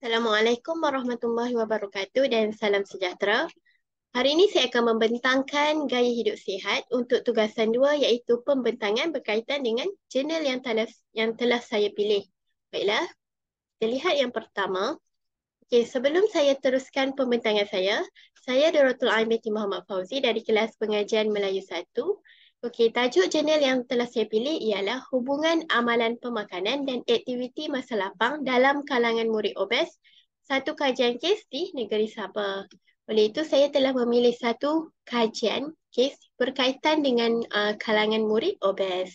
Assalamualaikum warahmatullahi wabarakatuh dan salam sejahtera. Hari ini saya akan membentangkan gaya hidup sihat untuk tugasan 2 iaitu pembentangan berkaitan dengan jurnal yang telah saya pilih. Baiklah, kita lihat yang pertama. Okey, sebelum saya teruskan pembentangan saya Dorotul Ain binti Muhammad Fauzi dari kelas pengajian Melayu 1. Okey, tajuk jurnal yang telah saya pilih ialah hubungan amalan pemakanan dan aktiviti masa lapang dalam kalangan murid obes, satu kajian kes di negeri Sabah. Oleh itu, saya telah memilih satu kajian kes berkaitan dengan kalangan murid obes.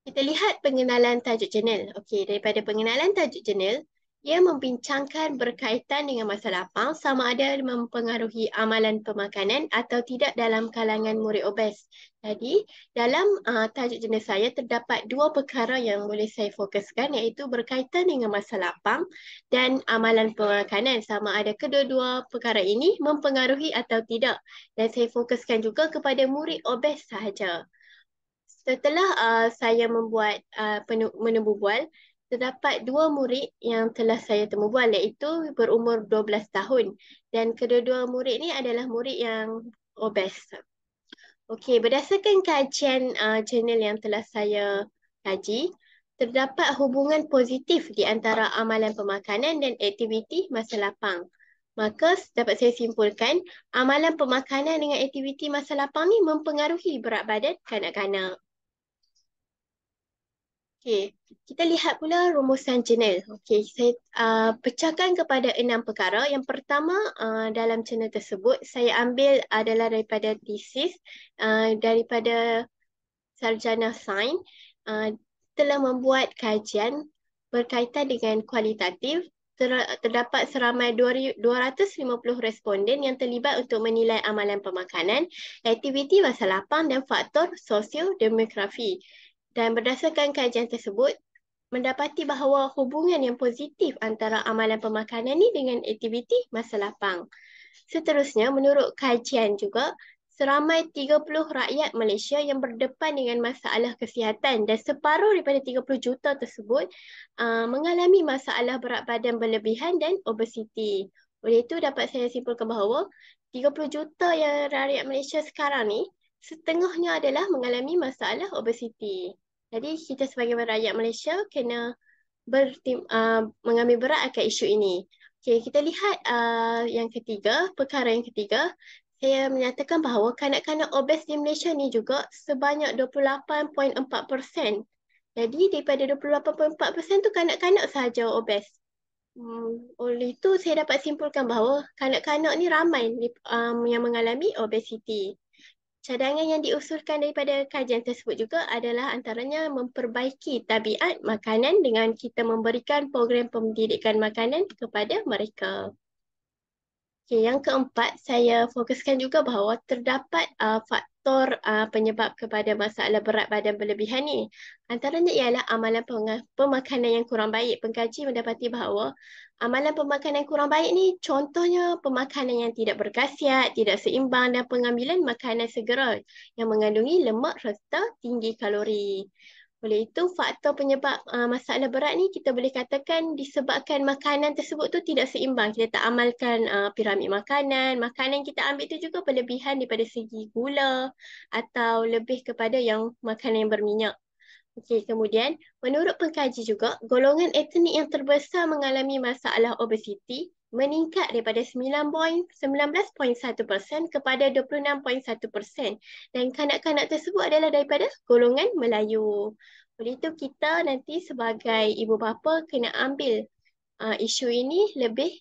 Kita lihat pengenalan tajuk jurnal. Okey, daripada pengenalan tajuk jurnal, ia membincangkan berkaitan dengan masa lapang sama ada mempengaruhi amalan pemakanan atau tidak dalam kalangan murid obes. Jadi, dalam tajuk jurnal saya terdapat dua perkara yang boleh saya fokuskan iaitu berkaitan dengan masa lapang dan amalan pemakanan sama ada kedua-dua perkara ini mempengaruhi atau tidak. Dan saya fokuskan juga kepada murid obes sahaja. Setelah saya membuat menemu bual, terdapat dua murid yang telah saya temu bual iaitu berumur 12 tahun dan kedua-dua murid ni adalah murid yang obes. Okey, berdasarkan kajian jurnal yang telah saya kaji, terdapat hubungan positif di antara amalan pemakanan dan aktiviti masa lapang. Maka dapat saya simpulkan, amalan pemakanan dengan aktiviti masa lapang ni mempengaruhi berat badan kanak-kanak. Okey, kita lihat pula rumusan jurnal. Okey, saya pecahkan kepada 6 perkara. Yang pertama, dalam jurnal tersebut, saya ambil adalah daripada tesis, daripada sarjana sains, telah membuat kajian berkaitan dengan kualitatif. Terdapat seramai 250 responden yang terlibat untuk menilai amalan pemakanan, aktiviti masa lapang dan faktor sosiodemografi. Dan berdasarkan kajian tersebut, mendapati bahawa hubungan yang positif antara amalan pemakanan ni dengan aktiviti masa lapang. Seterusnya, menurut kajian juga, seramai 30 rakyat Malaysia yang berdepan dengan masalah kesihatan dan separuh daripada 30 juta tersebut mengalami masalah berat badan berlebihan dan obesiti. Oleh itu, dapat saya simpulkan bahawa 30 juta yang rakyat Malaysia sekarang ni, setengahnya adalah mengalami masalah obesiti. Jadi kita sebagai rakyat Malaysia kena mengambil berat akan isu ini. Okay, kita lihat yang ketiga, perkara yang ketiga, saya menyatakan bahawa kanak-kanak obes di Malaysia ni juga sebanyak 28.4%. Jadi daripada 28.4% tu kanak-kanak sahaja obes. Oleh itu saya dapat simpulkan bahawa kanak-kanak ni ramai yang mengalami obesiti. Cadangan yang diusulkan daripada kajian tersebut juga adalah antaranya memperbaiki tabiat makanan dengan kita memberikan program pendidikan makanan kepada mereka. Okay, yang keempat, saya fokuskan juga bahawa terdapat faktor penyebab kepada masalah berat badan berlebihan ni. Antaranya ialah amalan pemakanan yang kurang baik. Pengkaji mendapati bahawa amalan pemakanan yang kurang baik ni contohnya pemakanan yang tidak berkhasiat, tidak seimbang dan pengambilan makanan segera yang mengandungi lemak serta tinggi kalori. Oleh itu, faktor penyebab masalah berat ni kita boleh katakan disebabkan makanan tersebut tu tidak seimbang. Kita tak amalkan piramid makanan. Makanan yang kita ambil tu juga berlebihan daripada segi gula atau lebih kepada yang makanan yang berminyak. Okey, kemudian menurut pengkaji juga, golongan etnik yang terbesar mengalami masalah obesiti meningkat daripada 19.1% kepada 26.1% dan kanak-kanak tersebut adalah daripada golongan Melayu. Oleh itu kita nanti sebagai ibu bapa kena ambil isu ini lebih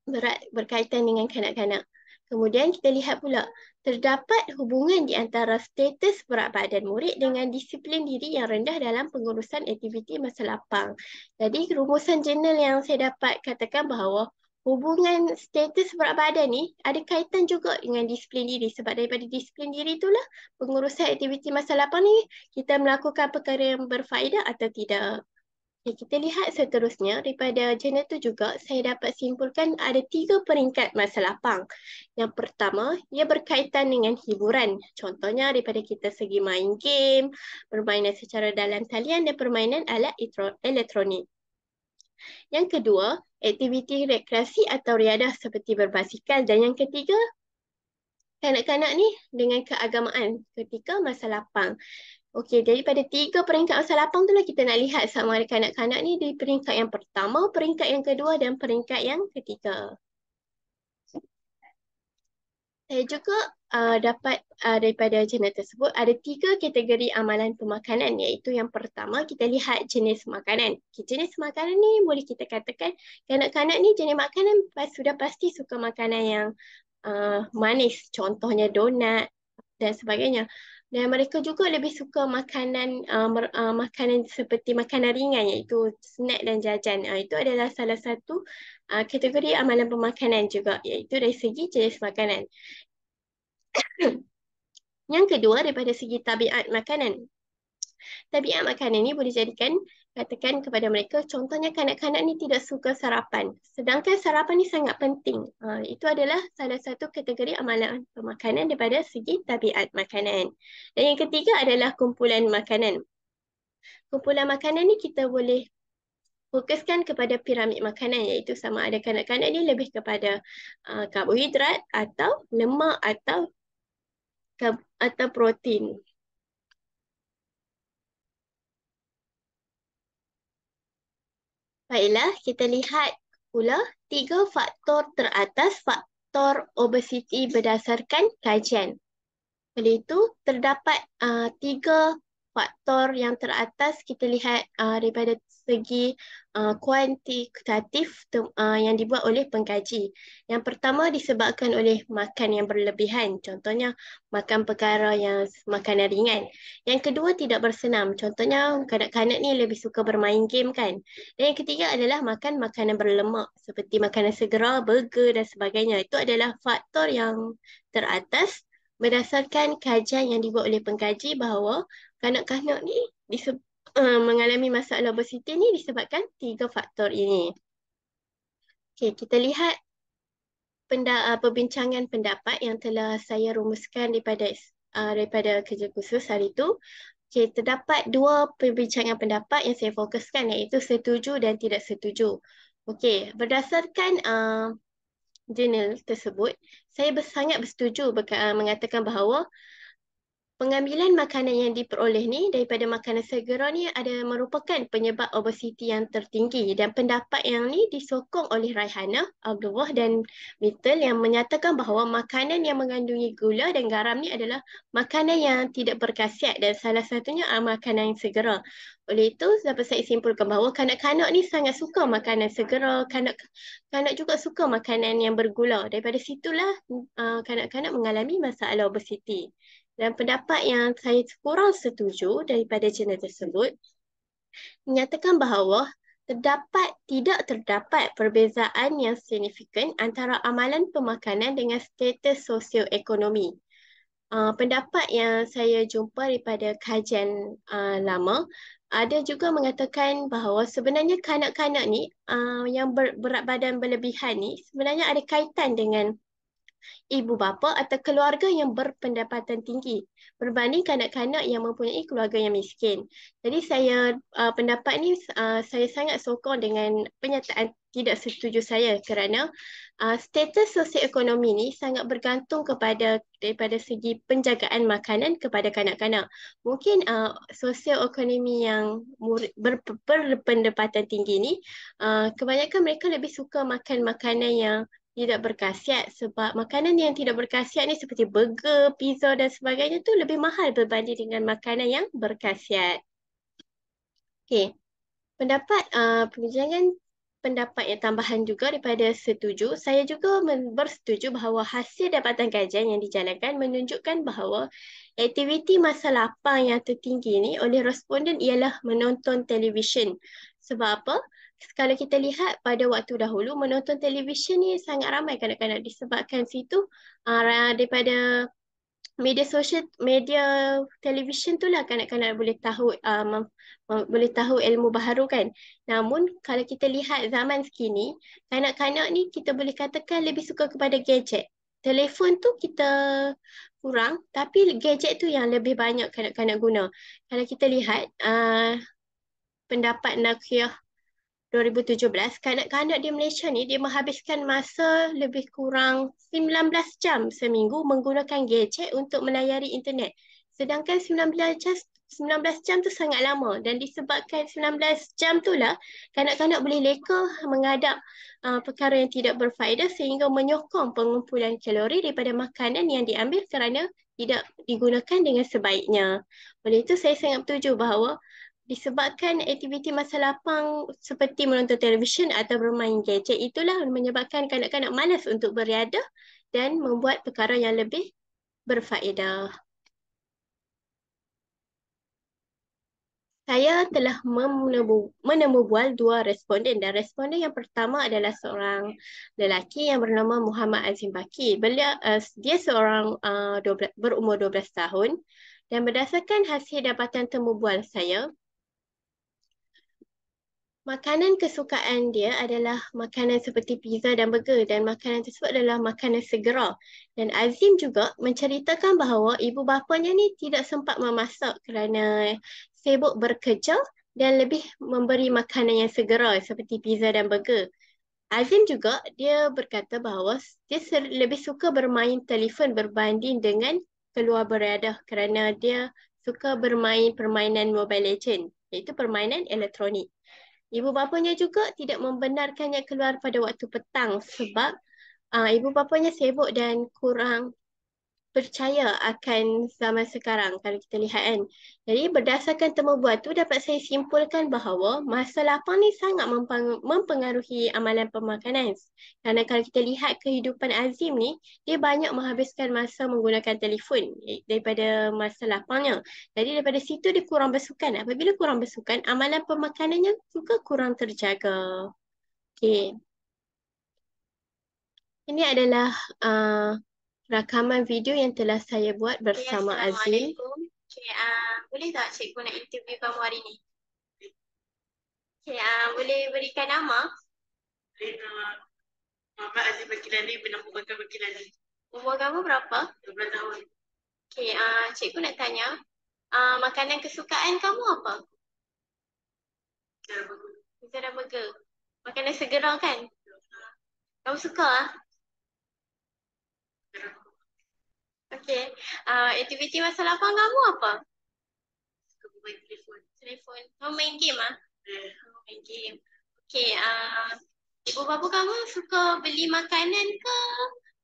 berat berkaitan dengan kanak-kanak. Kemudian kita lihat pula, terdapat hubungan di antara status berat badan murid dengan disiplin diri yang rendah dalam pengurusan aktiviti masa lapang. Jadi rumusan jurnal yang saya dapat katakan bahawa hubungan status berat badan ni ada kaitan juga dengan disiplin diri. Sebab daripada disiplin diri itulah pengurusan aktiviti masa lapang ni kita melakukan perkara yang berfaedah atau tidak. Okay, kita lihat seterusnya daripada jurnal itu juga saya dapat simpulkan ada 3 peringkat masa lapang. Yang pertama, ia berkaitan dengan hiburan. Contohnya daripada kita segi main game, permainan secara dalam talian dan permainan alat elektronik. Yang kedua, aktiviti rekreasi atau riadah seperti berbasikal. Dan yang ketiga, kanak-kanak ni dengan keagamaan ketika masa lapang. Okey, daripada tiga peringkat masa lapang tu lah kita nak lihat sama ada kanak-kanak ni di peringkat yang pertama, peringkat yang kedua dan peringkat yang ketiga. Saya juga dapat daripada jurnal tersebut ada tiga kategori amalan pemakanan, iaitu yang pertama kita lihat jenis makanan. Okay, jenis makanan ni boleh kita katakan kanak-kanak ni jenis makanan sudah pasti suka makanan yang manis, contohnya donat dan sebagainya. Dan mereka juga lebih suka makanan seperti makanan ringan, iaitu snack dan jajan. Itu adalah salah satu kategori amalan pemakanan juga, iaitu dari segi jenis makanan. Yang kedua, daripada segi tabiat makanan. Tabiat makanan ni boleh jadikan, katakan kepada mereka, contohnya kanak-kanak ni tidak suka sarapan. Sedangkan sarapan ni sangat penting. Itu adalah salah satu kategori amalan pemakanan daripada segi tabiat makanan. Dan yang ketiga adalah kumpulan makanan. Kumpulan makanan ni kita boleh fokuskan kepada piramid makanan, iaitu sama ada kanak-kanak ni lebih kepada karbohidrat atau lemak atau protein. Baiklah, kita lihat pula tiga faktor teratas faktor obesiti berdasarkan kajian. Oleh itu, terdapat tiga faktor yang teratas kita lihat daripada segi kuantitatif yang dibuat oleh pengkaji. Yang pertama disebabkan oleh makan yang berlebihan, contohnya makan perkara yang makanan ringan. Yang kedua tidak bersenam, contohnya kanak-kanak ni lebih suka bermain game kan. Dan yang ketiga adalah makan makanan berlemak seperti makanan segera, burger dan sebagainya. Itu adalah faktor yang teratas berdasarkan kajian yang dibuat oleh pengkaji bahawa kanak-kanak ni mengalami masalah obesiti ni disebabkan tiga faktor ini. Okey, kita lihat perbincangan pendapat yang telah saya rumuskan daripada kerja khusus hari itu. Okey, terdapat dua perbincangan pendapat yang saya fokuskan, iaitu setuju dan tidak setuju. Okey, berdasarkan jurnal tersebut, saya sangat bersetuju mengatakan bahawa pengambilan makanan yang diperoleh ni daripada makanan segera ni ada merupakan penyebab obesiti yang tertinggi, dan pendapat yang ni disokong oleh Raihana, Abdullah dan Mitchell yang menyatakan bahawa makanan yang mengandungi gula dan garam ni adalah makanan yang tidak berkhasiat dan salah satunya makanan yang segera. Oleh itu dapat saya simpulkan bahawa kanak-kanak ni sangat suka makanan segera, kanak-kanak juga suka makanan yang bergula. Daripada situlah kanak-kanak mengalami masalah obesiti. Dan pendapat yang saya kurang setuju daripada jurnal tersebut menyatakan bahawa tidak terdapat perbezaan yang signifikan antara amalan pemakanan dengan status sosioekonomi. Pendapat yang saya jumpa daripada kajian lama ada juga mengatakan bahawa sebenarnya kanak-kanak ni yang berat badan berlebihan ni sebenarnya ada kaitan dengan ibu bapa atau keluarga yang berpendapatan tinggi berbanding kanak-kanak yang mempunyai keluarga yang miskin. Jadi pendapat ni saya sangat sokong dengan pernyataan tidak setuju saya kerana status sosioekonomi ni sangat bergantung daripada segi penjagaan makanan kepada kanak-kanak. Mungkin sosioekonomi yang berpendapatan tinggi ni kebanyakan mereka lebih suka makan makanan yang tidak berkhasiat, sebab makanan yang tidak berkhasiat ni seperti burger, pizza dan sebagainya tu lebih mahal berbanding dengan makanan yang berkhasiat. Okey. Perbincangan pendapat yang tambahan juga daripada setuju, saya juga bersetuju bahawa hasil dapatan kajian yang dijalankan menunjukkan bahawa aktiviti masa lapang yang tertinggi ni oleh responden ialah menonton televisyen. Sebab apa? Kalau kita lihat pada waktu dahulu, menonton televisyen ni sangat ramai kanak-kanak disebabkan situ daripada media televisyen tu lah kanak-kanak boleh tahu ilmu baharu kan. Namun kalau kita lihat zaman sekini, kanak-kanak ni kita boleh katakan lebih suka kepada gadget. Telefon tu kita kurang, tapi gadget tu yang lebih banyak kanak-kanak guna. Kalau kita lihat pendapat Nakiah 2017, kanak-kanak di Malaysia ni dia menghabiskan masa lebih kurang 19 jam seminggu menggunakan gadget untuk melayari internet. Sedangkan 19 jam tu sangat lama dan disebabkan 19 jam tu lah kanak-kanak boleh leka menghadap perkara yang tidak berfaedah sehingga menyokong pengumpulan kalori daripada makanan yang diambil kerana tidak digunakan dengan sebaiknya. Oleh itu saya sangat bersetuju bahawa disebabkan aktiviti masa lapang seperti menonton televisyen atau bermain gadget itulah menyebabkan kanak-kanak malas untuk beriadah dan membuat perkara yang lebih berfaedah. Saya telah menemubual dua responden dan responden yang pertama adalah seorang lelaki yang bernama Muhammad Azim Baki. Dia seorang berumur 12 tahun dan berdasarkan hasil dapatan temubual saya, makanan kesukaan dia adalah makanan seperti pizza dan burger dan makanan tersebut adalah makanan segera. Dan Azim juga menceritakan bahawa ibu bapanya ni tidak sempat memasak kerana sibuk bekerja dan lebih memberi makanan yang segera seperti pizza dan burger. Azim juga dia berkata bahawa dia lebih suka bermain telefon berbanding dengan keluar beriadah kerana dia suka bermain permainan Mobile Legend, iaitu permainan elektronik. Ibu bapanya juga tidak membenarkannya keluar pada waktu petang sebab ibu bapanya sibuk dan kurang percaya akan zaman sekarang kalau kita lihat kan. Jadi berdasarkan temubual tu dapat saya simpulkan bahawa masa lapang ni sangat mempengaruhi amalan pemakanan. Kerana kalau kita lihat kehidupan Azim ni, dia banyak menghabiskan masa menggunakan telefon daripada masa lapangnya. Jadi daripada situ dia kurang bersukan. Apabila kurang bersukan, amalan pemakanannya juga kurang terjaga. Okay. Ini adalah rakaman video yang telah saya buat bersama Azim. Okay, boleh tak cikgu nak interview kamu hari ni? Okay, boleh berikan nama? Muhammad Azim Bakilani bin Abu Bakar Bakilani. Umur kamu berapa? 12 tahun. Okay, cikgu nak tanya, makanan kesukaan kamu apa? Pizza dan burger. Makanan segera kan? Kamu suka? Okay, aktiviti masa lapang kamu apa? Main telefon. Telefon. Kamu main game main game. Okay, ibu bapa kamu suka beli makanan ke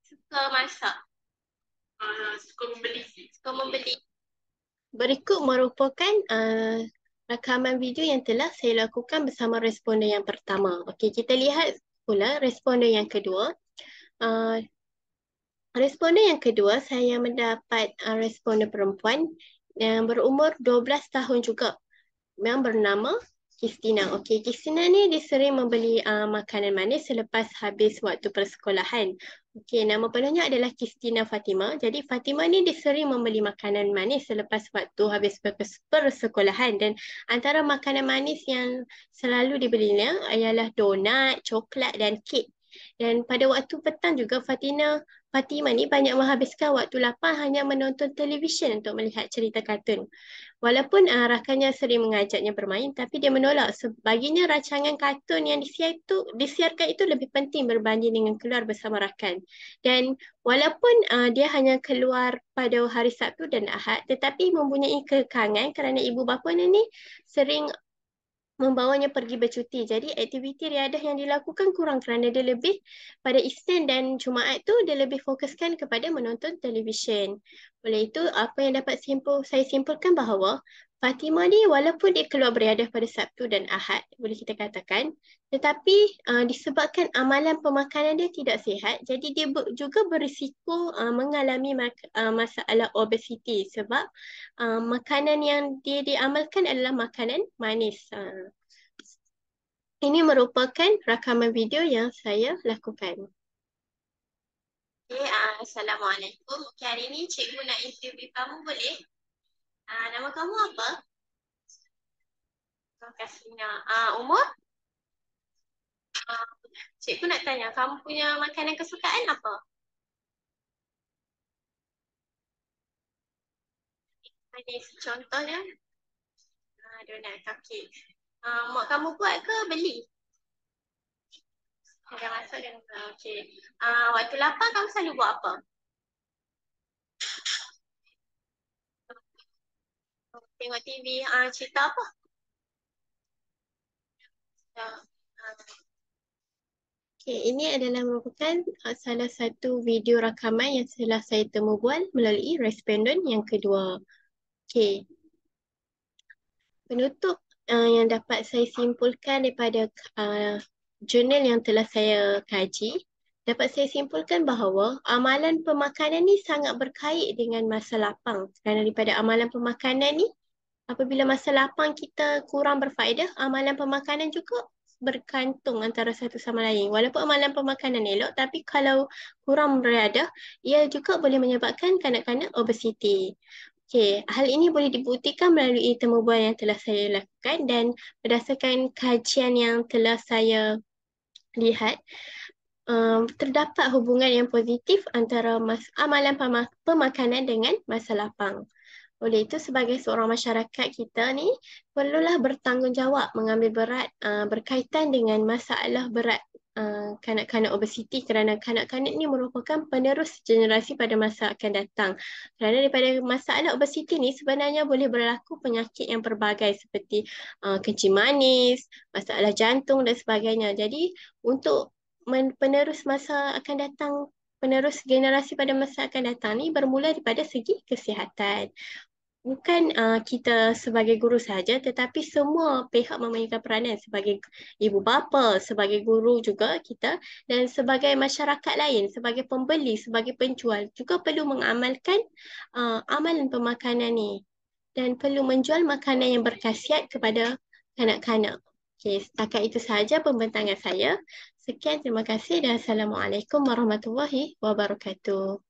suka masak? Suka membeli. Suka membeli. Berikut merupakan rakaman video yang telah saya lakukan bersama responden yang pertama. Okey, kita lihat pula responden yang kedua. Responden yang kedua, saya mendapat responden perempuan yang berumur 12 tahun juga, yang bernama Kristina. Okey, Kristina ni dia sering membeli makanan manis selepas habis waktu persekolahan. Okey, nama penuhnya adalah Kristina Fatima. Jadi Fatima ni dia sering membeli makanan manis selepas waktu habis persekolahan dan antara makanan manis yang selalu dibelinya ialah donat, coklat dan kek. Dan pada waktu petang juga Fatima ni banyak menghabiskan waktu lapang hanya menonton televisyen untuk melihat cerita kartun. Walaupun rakannya sering mengajaknya bermain, tapi dia menolak. Baginya rancangan kartun yang disiarkan itu lebih penting berbanding dengan keluar bersama rakan. Dan walaupun dia hanya keluar pada hari Sabtu dan Ahad, tetapi mempunyai kekangan kerana ibu bapanya ni sering membawanya pergi bercuti. Jadi aktiviti riadah yang dilakukan kurang kerana dia lebih pada Isnin dan Jumaat tu dia lebih fokuskan kepada menonton televisyen. Oleh itu apa yang dapat saya simpulkan bahawa Fatimah ni walaupun dia keluar beriadah pada Sabtu dan Ahad, boleh kita katakan, tetapi disebabkan amalan pemakanan dia tidak sihat, jadi dia juga berisiko mengalami masalah obesiti sebab makanan yang dia diamalkan adalah makanan manis. Ini merupakan rakaman video yang saya lakukan. Okay, Assalamualaikum. Okay, hari ini cikgu nak interview kamu, boleh? Nama kamu apa? Kasina. Umur? Cikgu nak tanya, kamu punya makanan kesukaan apa? Manis. Contohnya? Donat, cupcake. Mak kamu buat ke beli? Dah masuk dan okey. Waktu lapar kamu selalu buat apa? Tengok TV, cerita apa? Ah, ah. Okay, ini adalah merupakan salah satu video rakaman yang telah saya temu bual melalui respondent yang kedua. Okay, penutup yang dapat saya simpulkan daripada jurnal yang telah saya kaji, dapat saya simpulkan bahawa amalan pemakanan ni sangat berkait dengan masa lapang. Kerana daripada amalan pemakanan ni, apabila masa lapang kita kurang berfaedah, amalan pemakanan juga bergantung antara satu sama lain. Walaupun amalan pemakanan elok, tapi kalau kurang beradah, ia juga boleh menyebabkan kanak-kanak obesiti. Okey, hal ini boleh dibuktikan melalui temu bual yang telah saya lakukan dan berdasarkan kajian yang telah saya lihat, terdapat hubungan yang positif antara amalan pemakanan dengan masa lapang. Oleh itu, sebagai seorang masyarakat kita ni, perlulah bertanggungjawab mengambil berat berkaitan dengan masalah berat kanak-kanak obesiti kerana kanak-kanak ni merupakan penerus generasi pada masa akan datang. Kerana daripada masalah obesiti ni sebenarnya boleh berlaku penyakit yang pelbagai seperti kencing manis, masalah jantung dan sebagainya. Jadi, untuk penerus masa akan datang, penerus generasi pada masa akan datang ni bermula daripada segi kesihatan. Bukan kita sebagai guru saja, tetapi semua pihak memainkan peranan sebagai ibu bapa, sebagai guru juga kita dan sebagai masyarakat lain, sebagai pembeli, sebagai penjual juga perlu mengamalkan amalan pemakanan ni dan perlu menjual makanan yang berkhasiat kepada kanak-kanak. Okey, setakat itu sahaja pembentangan saya. Sekian, terima kasih dan Assalamualaikum warahmatullahi wabarakatuh.